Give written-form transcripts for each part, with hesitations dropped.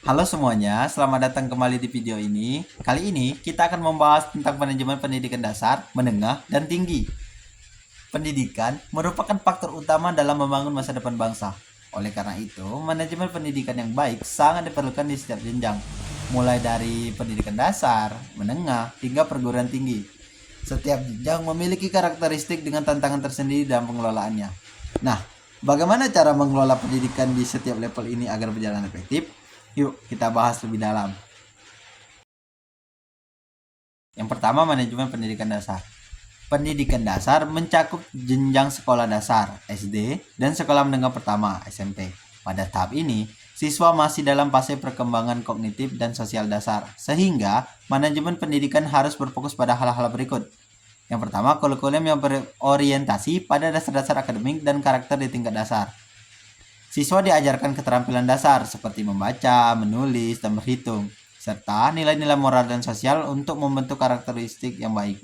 Halo semuanya, selamat datang kembali di video ini. Kali ini kita akan membahas tentang manajemen pendidikan dasar, menengah, dan tinggi. Pendidikan merupakan faktor utama dalam membangun masa depan bangsa. Oleh karena itu, manajemen pendidikan yang baik sangat diperlukan di setiap jenjang, mulai dari pendidikan dasar, menengah, hingga perguruan tinggi. Setiap jenjang memiliki karakteristik dengan tantangan tersendiri dalam pengelolaannya. Nah, bagaimana cara mengelola pendidikan di setiap level ini agar berjalan efektif? Yuk, kita bahas lebih dalam. Yang pertama, manajemen pendidikan dasar. Pendidikan dasar mencakup jenjang sekolah dasar (SD) dan sekolah menengah pertama (SMP). Pada tahap ini, siswa masih dalam fase perkembangan kognitif dan sosial dasar, sehingga manajemen pendidikan harus berfokus pada hal-hal berikut. Yang pertama, kurikulum yang berorientasi pada dasar-dasar akademik dan karakter di tingkat dasar. Siswa diajarkan keterampilan dasar seperti membaca, menulis, dan berhitung, serta nilai-nilai moral dan sosial untuk membentuk karakteristik yang baik.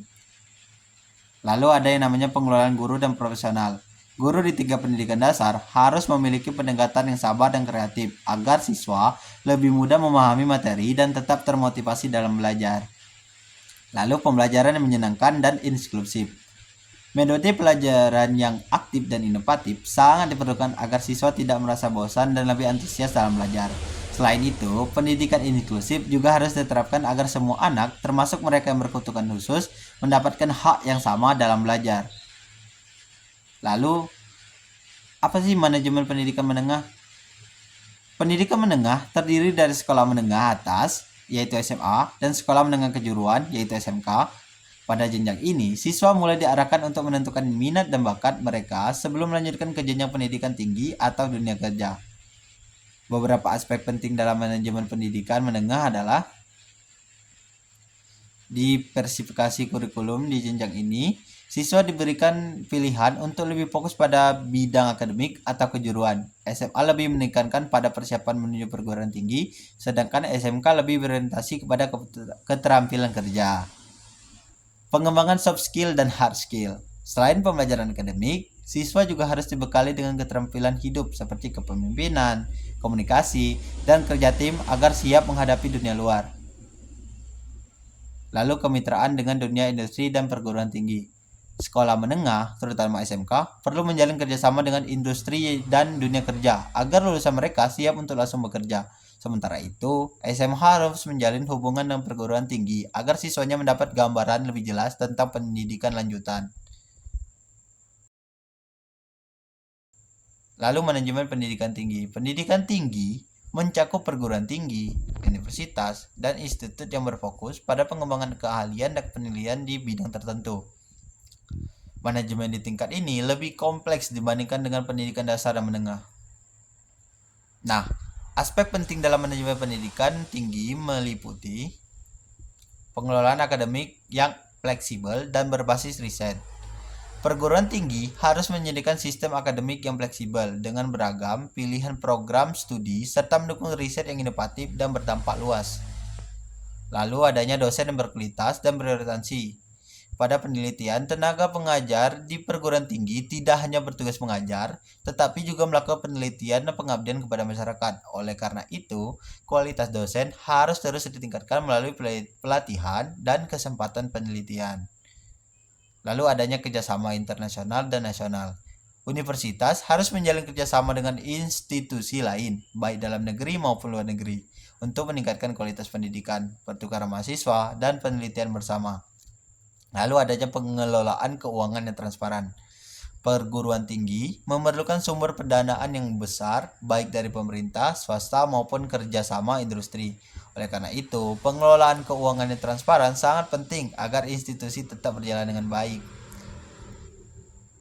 Lalu ada yang namanya pengelolaan guru dan profesional. Guru di tingkat pendidikan dasar harus memiliki pendekatan yang sabar dan kreatif agar siswa lebih mudah memahami materi dan tetap termotivasi dalam belajar. Lalu pembelajaran yang menyenangkan dan inklusif. Metode pelajaran yang aktif dan inovatif sangat diperlukan agar siswa tidak merasa bosan dan lebih antusias dalam belajar. Selain itu, pendidikan inklusif juga harus diterapkan agar semua anak, termasuk mereka yang berkebutuhan khusus, mendapatkan hak yang sama dalam belajar. Lalu, apa sih manajemen pendidikan menengah? Pendidikan menengah terdiri dari sekolah menengah atas, yaitu SMA, dan sekolah menengah kejuruan, yaitu SMK. Pada jenjang ini, siswa mulai diarahkan untuk menentukan minat dan bakat mereka sebelum melanjutkan ke jenjang pendidikan tinggi atau dunia kerja. Beberapa aspek penting dalam manajemen pendidikan menengah adalah diversifikasi kurikulum. Di jenjang ini, siswa diberikan pilihan untuk lebih fokus pada bidang akademik atau kejuruan. SMA lebih menekankan pada persiapan menuju perguruan tinggi, sedangkan SMK lebih berorientasi kepada keterampilan kerja. Pengembangan soft skill dan hard skill. Selain pembelajaran akademik, siswa juga harus dibekali dengan keterampilan hidup seperti kepemimpinan, komunikasi, dan kerja tim agar siap menghadapi dunia luar. Lalu kemitraan dengan dunia industri dan perguruan tinggi. Sekolah menengah, terutama SMK, perlu menjalin kerjasama dengan industri dan dunia kerja agar lulusan mereka siap untuk langsung bekerja. Sementara itu, SMH harus menjalin hubungan dengan perguruan tinggi agar siswanya mendapat gambaran lebih jelas tentang pendidikan lanjutan. Lalu manajemen pendidikan tinggi. Pendidikan tinggi mencakup perguruan tinggi, universitas, dan institut yang berfokus pada pengembangan keahlian dan penilaian di bidang tertentu. Manajemen di tingkat ini lebih kompleks dibandingkan dengan pendidikan dasar dan menengah. Nah, aspek penting dalam manajemen pendidikan tinggi meliputi pengelolaan akademik yang fleksibel dan berbasis riset. Perguruan tinggi harus menyediakan sistem akademik yang fleksibel dengan beragam pilihan program studi serta mendukung riset yang inovatif dan berdampak luas. Lalu adanya dosen yang berkualitas dan berorientasi. Pada penelitian, tenaga pengajar di perguruan tinggi tidak hanya bertugas mengajar, tetapi juga melakukan penelitian dan pengabdian kepada masyarakat. Oleh karena itu, kualitas dosen harus terus ditingkatkan melalui pelatihan dan kesempatan penelitian. Lalu adanya kerjasama internasional dan nasional. Universitas harus menjalin kerjasama dengan institusi lain, baik dalam negeri maupun luar negeri, untuk meningkatkan kualitas pendidikan, pertukaran mahasiswa, dan penelitian bersama. Lalu adanya pengelolaan keuangan yang transparan. Perguruan tinggi memerlukan sumber pendanaan yang besar, baik dari pemerintah, swasta, maupun kerjasama industri. Oleh karena itu, pengelolaan keuangan yang transparan sangat penting agar institusi tetap berjalan dengan baik.